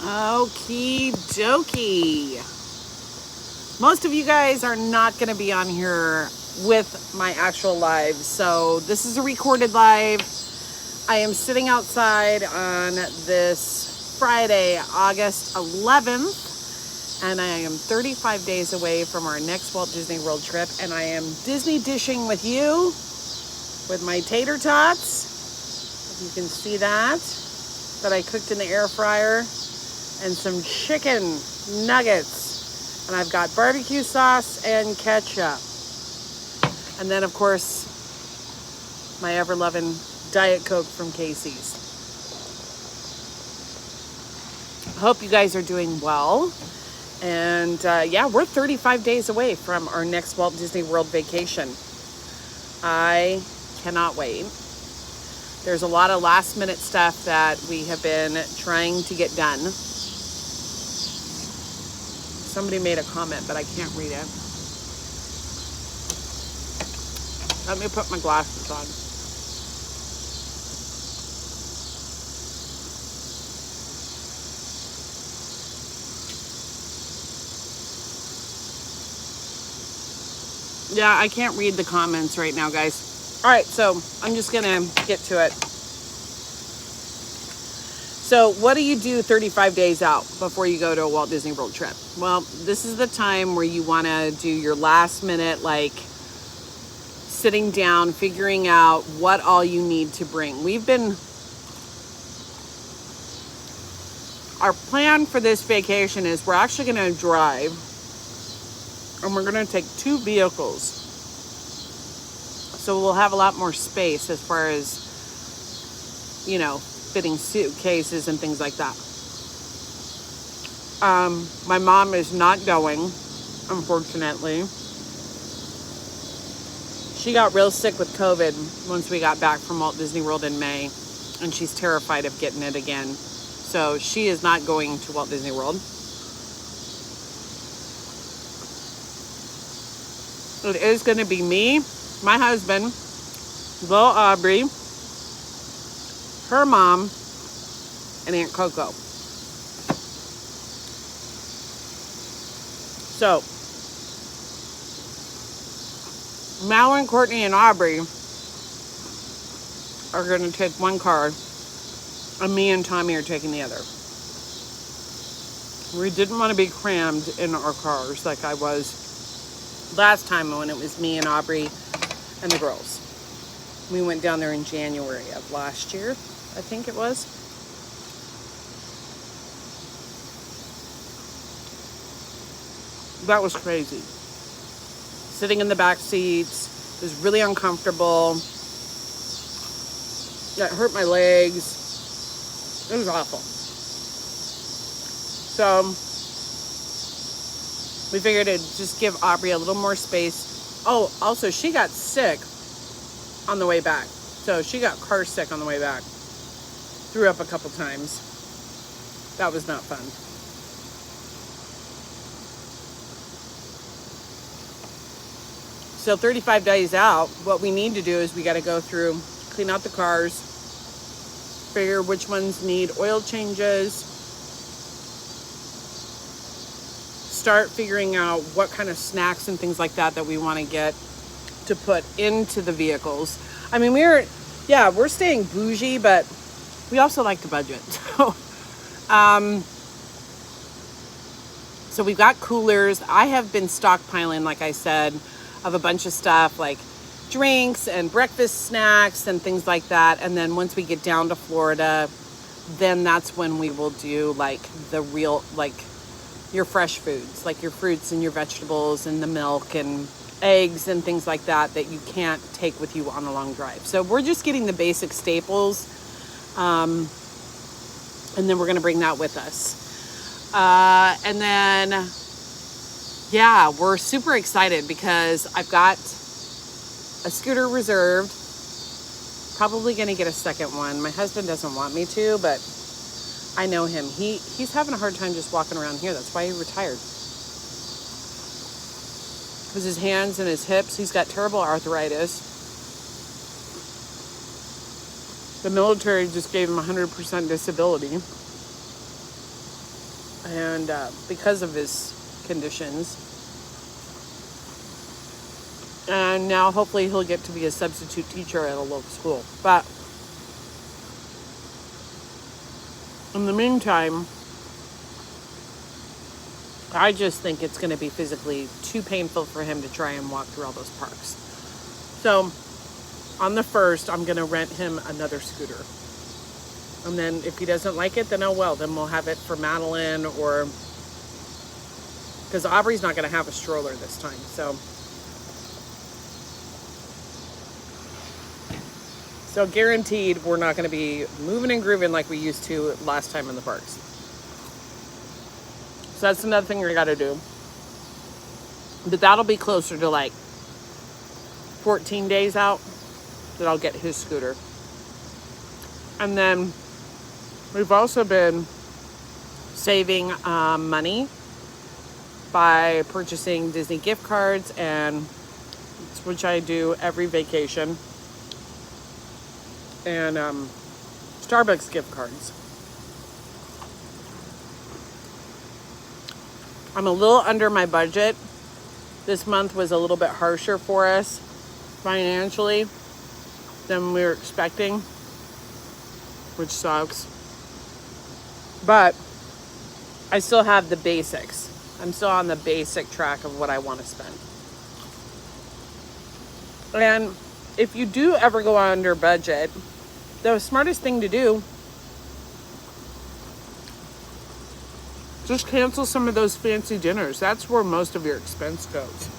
Okie dokie. Most of you guys are not going to be on here with my actual live. So this is a recorded live. I am sitting outside on this Friday, August 11th, and I am 35 days away from our next Walt Disney World trip, and I am Disney dishing with you with my tater tots. If you can see that I cooked in the air fryer, and some chicken nuggets, and I've got barbecue sauce and ketchup, and then of course my ever-loving Diet Coke from Casey's. Hope you guys are doing well. And yeah, we're 35 days away from our next Walt Disney World vacation. I cannot wait. There's a lot of last minute stuff that we have been trying to get done. Somebody made a comment, but I can't read it. Let me put my glasses on. Yeah, I can't read the comments right now, guys. All right, so I'm just going to get to it. So what do you do 35 days out before you go to a Walt Disney World trip? Well, this is the time where you want to do your last minute, like sitting down, figuring out what all you need to bring. Our plan for this vacation is we're actually going to drive, and we're going to take 2 vehicles. So we'll have a lot more space as far as, you know, fitting suitcases and things like that. My mom is not going, unfortunately. She got real sick with COVID once we got back from Walt Disney World in May, and she's terrified of getting it again. So she is not going to Walt Disney World. It is going to be me, my husband, little Aubrey, her mom, and Aunt Coco. So, Malin, Courtney, and Aubrey are going to take one car, and me and Tommy are taking the other. We didn't want to be crammed in our cars like I was last time when it was me and Aubrey and the girls. We went down there in January of last year, I think it was. That was crazy. Sitting in the back seats, it was really uncomfortable. That hurt my legs. It was awful. So we figured it'd just give Aubrey a little more space. Oh, also she got sick on the way back. So she got car sick on the way back. Threw up a couple times. That was not fun. So 35 days out, what we need to do is we got to go through, clean out the cars, figure which ones need oil changes, start figuring out what kind of snacks and things like that we want to get to put into the vehicles. I mean, we're staying bougie, but we also like to budget. So we've got coolers. I have been stockpiling, like I said, of a bunch of stuff like drinks and breakfast snacks and things like that. And then once we get down to Florida, then that's when we will do like the real, like your fresh foods, like your fruits and your vegetables and the milk and eggs and things like that you can't take with you on a long drive. So we're just getting the basic staples. And then we're going to bring that with us. And then, yeah, we're super excited because I've got a scooter reserved. Probably going to get a second one. My husband doesn't want me to, but I know him. He's having a hard time just walking around here. That's why he retired. Because his hands and his hips, he's got terrible arthritis. The military just gave him 100% disability. and because of his conditions. And now hopefully he'll get to be a substitute teacher at a local school. But in the meantime, I just think it's going to be physically too painful for him to try and walk through all those parks. So on the 1st, I'm going to rent him another scooter. And then if he doesn't like it, then oh well, then we'll have it for Madeline, or because Aubrey's not going to have a stroller this time. So guaranteed we're not going to be moving and grooving like we used to last time in the parks. So that's another thing we got to do. But that'll be closer to like 14 days out that I'll get his scooter. And then we've also been saving money by purchasing Disney gift cards, and which I do every vacation, and Starbucks gift cards. I'm a little under my budget. This month was a little bit harsher for us financially than we were expecting, which sucks. But I still have the basics. I'm still on the basic track of what I want to spend. And if you do ever go under budget, the smartest thing to do, just cancel some of those fancy dinners. That's where most of your expense goes.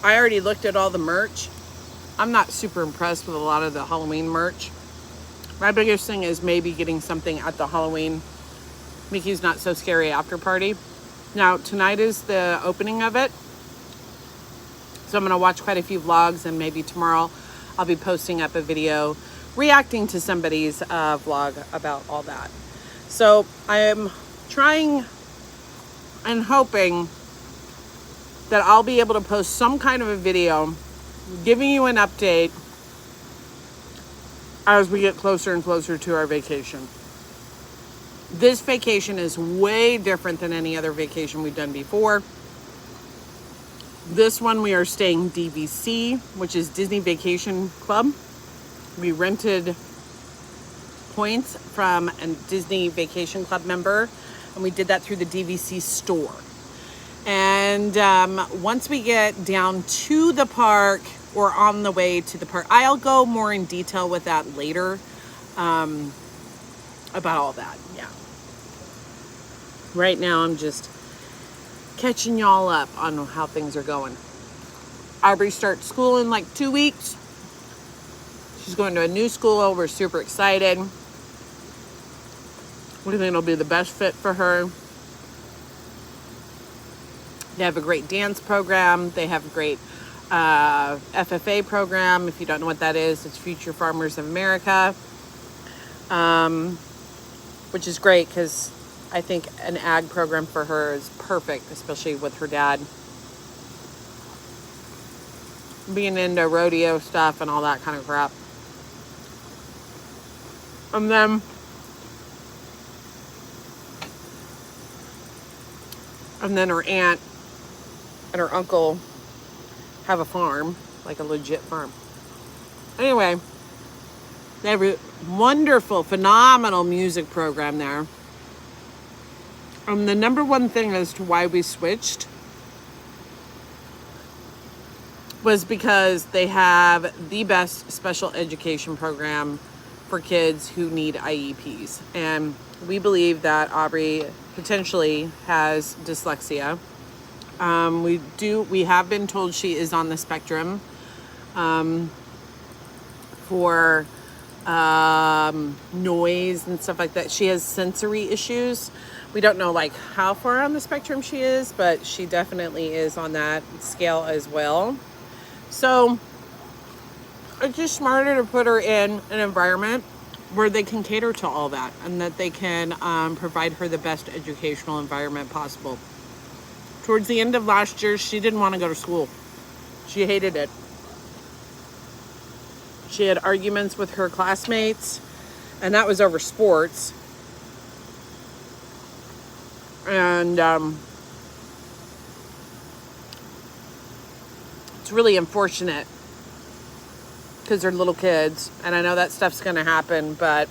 I already looked at all the merch. I'm not super impressed with a lot of the Halloween merch. My biggest thing is maybe getting something at the Halloween Mickey's Not So Scary after party. Now, tonight is the opening of it. So I'm going to watch quite a few vlogs, and maybe tomorrow I'll be posting up a video reacting to somebody's vlog about all that. So I am trying and hoping that I'll be able to post some kind of a video giving you an update as we get closer and closer to our vacation. This vacation is way different than any other vacation we've done before. This one we are staying DVC, which is Disney Vacation Club. We rented points from a Disney Vacation Club member, and we did that through the DVC store. And once we get down to the park or on the way to the park, I'll go more in detail with that later, about all that. Yeah. Right now I'm just catching y'all up on how things are going. Aubrey starts school in like 2 weeks. She's going to a new school. We're super excited. We think it'll be the best fit for her. They have a great dance program. They have a great FFA program. If you don't know what that is, it's Future Farmers of America, which is great because I think an ag program for her is perfect, especially with her dad being into rodeo stuff and all that kind of crap. And then her aunt and her uncle have a farm, like a legit farm. Anyway, they have a wonderful, phenomenal music program there. The number one thing as to why we switched was because they have the best special education program for kids who need IEPs. And we believe that Aubrey potentially has dyslexia. We have been told she is on the spectrum for noise and stuff like that. She has sensory issues. We don't know like how far on the spectrum she is, but she definitely is on that scale as well. So it's just smarter to put her in an environment where they can cater to all that, and that they can provide her the best educational environment possible. Towards the end of last year, she didn't want to go to school. She hated it. She had arguments with her classmates, and that was over sports. And it's really unfortunate because they're little kids, and I know that stuff's going to happen, but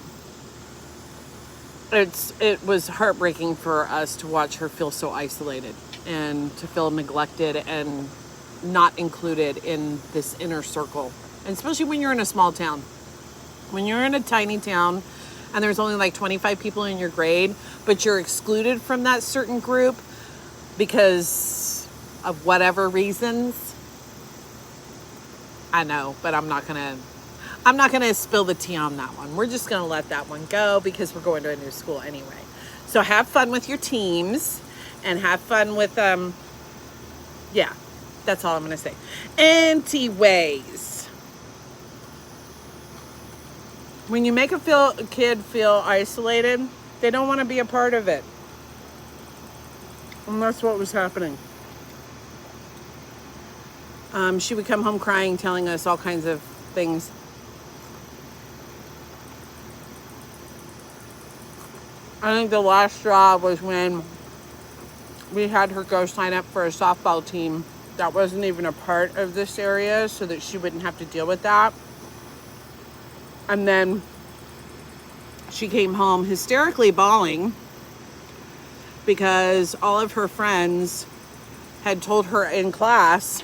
it was heartbreaking for us to watch her feel so isolated and to feel neglected and not included in this inner circle. And especially when you're in a small town. When you're in a tiny town and there's only like 25 people in your grade, but you're excluded from that certain group because of whatever reasons. I know, but I'm not gonna spill the tea on that one. We're just gonna let that one go because we're going to a new school anyway. So have fun with your teams and have fun with yeah, that's all I'm gonna say. Anyways, when you make a kid feel isolated, they don't want to be a part of it. And that's what was happening. She would come home crying, telling us all kinds of things. I think the last straw was when we had her go sign up for a softball team that wasn't even a part of this area so that she wouldn't have to deal with that. And then she came home hysterically bawling because all of her friends had told her in class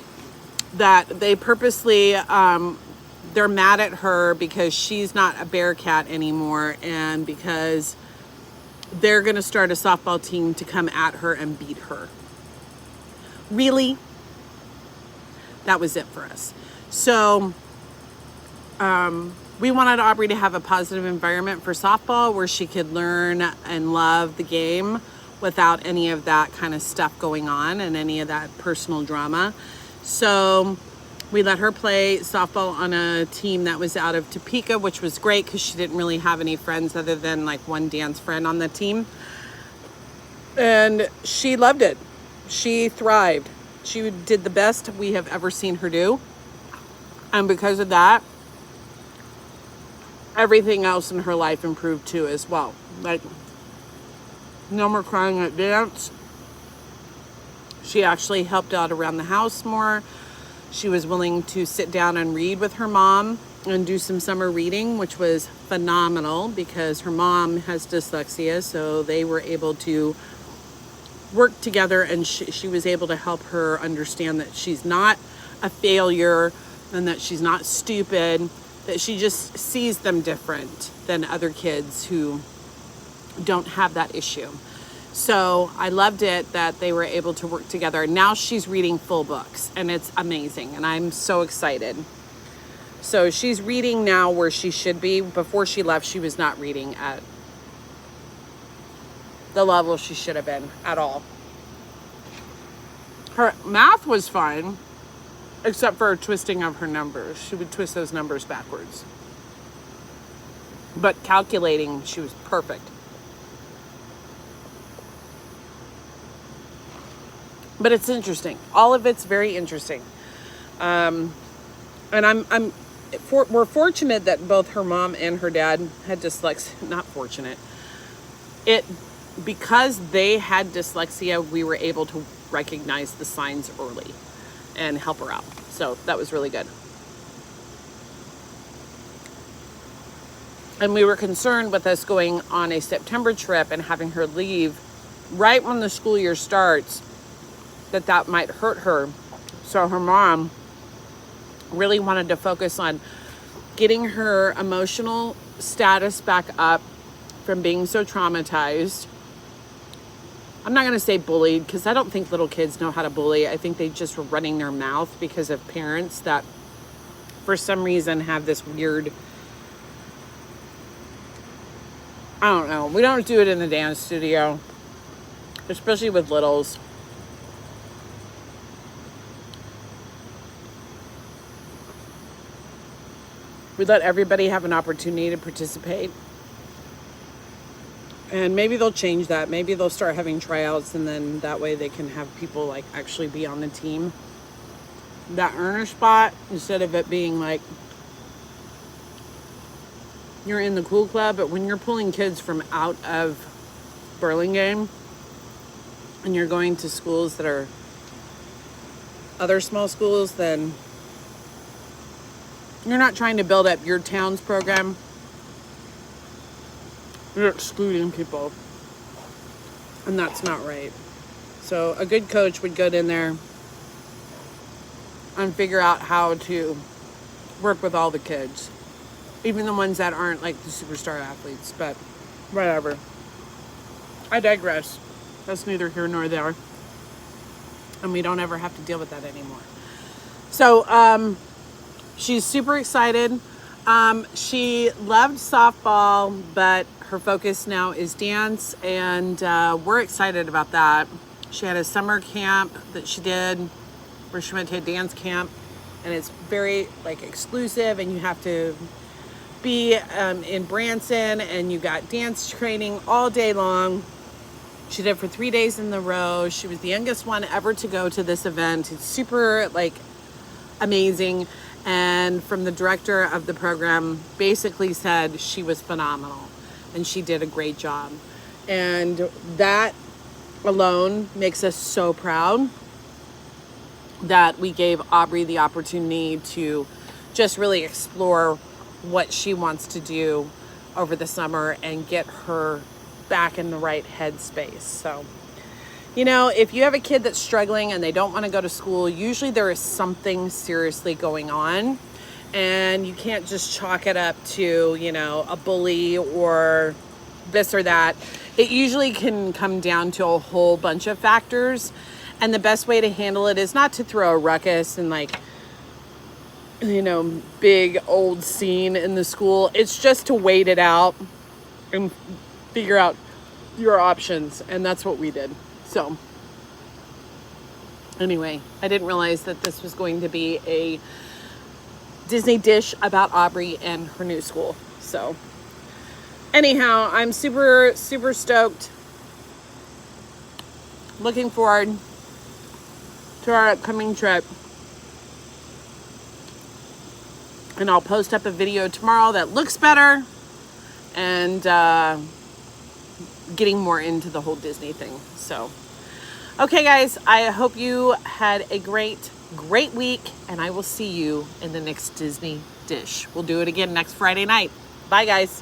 that they purposely, they're mad at her because she's not a Bearcat anymore and because they're going to start a softball team to come at her and beat her. Really? That was it for us. So, we wanted Aubrey to have a positive environment for softball where she could learn and love the game without any of that kind of stuff going on and any of that personal drama. So we let her play softball on a team that was out of Topeka, which was great because she didn't really have any friends other than like one dance friend on the team. And she loved it. She thrived. She did the best we have ever seen her do. And because of that, everything else in her life improved too as well. Like, no more crying at dance. She actually helped out around the house more. She was willing to sit down and read with her mom and do some summer reading, which was phenomenal because her mom has dyslexia, so they were able to work together, and she was able to help her understand that she's not a failure and that she's not stupid, that she just sees them different than other kids who don't have that issue. So I loved it that they were able to work together. Now she's reading full books and it's amazing and I'm so excited. So she's reading now where she should be. Before she left, she was not reading at the level she should have been at all. Her math was fine, except for her twisting of her numbers. She would twist those numbers backwards. But calculating, she was perfect. But it's interesting. All of it's very interesting. And we're fortunate that both her mom and her dad had dyslexia. Not fortunate. Because they had dyslexia, we were able to recognize the signs early and help her out. So that was really good. And we were concerned with us going on a September trip and having her leave right when the school year starts, that might hurt her. So her mom really wanted to focus on getting her emotional status back up from being so traumatized. I'm not going to say bullied because I don't think little kids know how to bully. I think they just were running their mouth because of parents that for some reason have this weird, I don't know. We don't do it in the dance studio, especially with littles. We let everybody have an opportunity to participate. And maybe they'll change that. Maybe they'll start having tryouts and then that way they can have people like actually be on the team. That earner spot, instead of it being like you're in the cool club, but when you're pulling kids from out of Burlingame, and you're going to schools that are other small schools, then you're not trying to build up your town's program. You're excluding people. And that's not right. So a good coach would get in there and figure out how to work with all the kids. Even the ones that aren't like the superstar athletes, but whatever. I digress. That's neither here nor there. And we don't ever have to deal with that anymore. So she's super excited. She loved softball, but her focus now is dance, and we're excited about that. She had a summer camp that she did where she went to a dance camp, and it's very like exclusive, and you have to be in Branson, and you got dance training all day long. She did it for 3 days in a row. She was the youngest one ever to go to this event. It's super like amazing. And from the director of the program basically said she was phenomenal and she did a great job. And that alone makes us so proud that we gave Aubrey the opportunity to just really explore what she wants to do over the summer and get her back in the right headspace. So, you know, if you have a kid that's struggling and they don't want to go to school, usually there is something seriously going on, and you can't just chalk it up to, you know, a bully or this or that. It usually can come down to a whole bunch of factors, and the best way to handle it is not to throw a ruckus and like, you know, big old scene in the school. It's just to wait it out and figure out your options, and that's what we did. So anyway, I didn't realize that this was going to be a Disney dish about Aubrey and her new school. So anyhow, I'm super, super stoked. Looking forward to our upcoming trip. And I'll post up a video tomorrow that looks better and getting more into the whole Disney thing. So, okay guys, I hope you had a great week, and I will see you in the next Disney dish. We'll do it again next Friday night. Bye guys.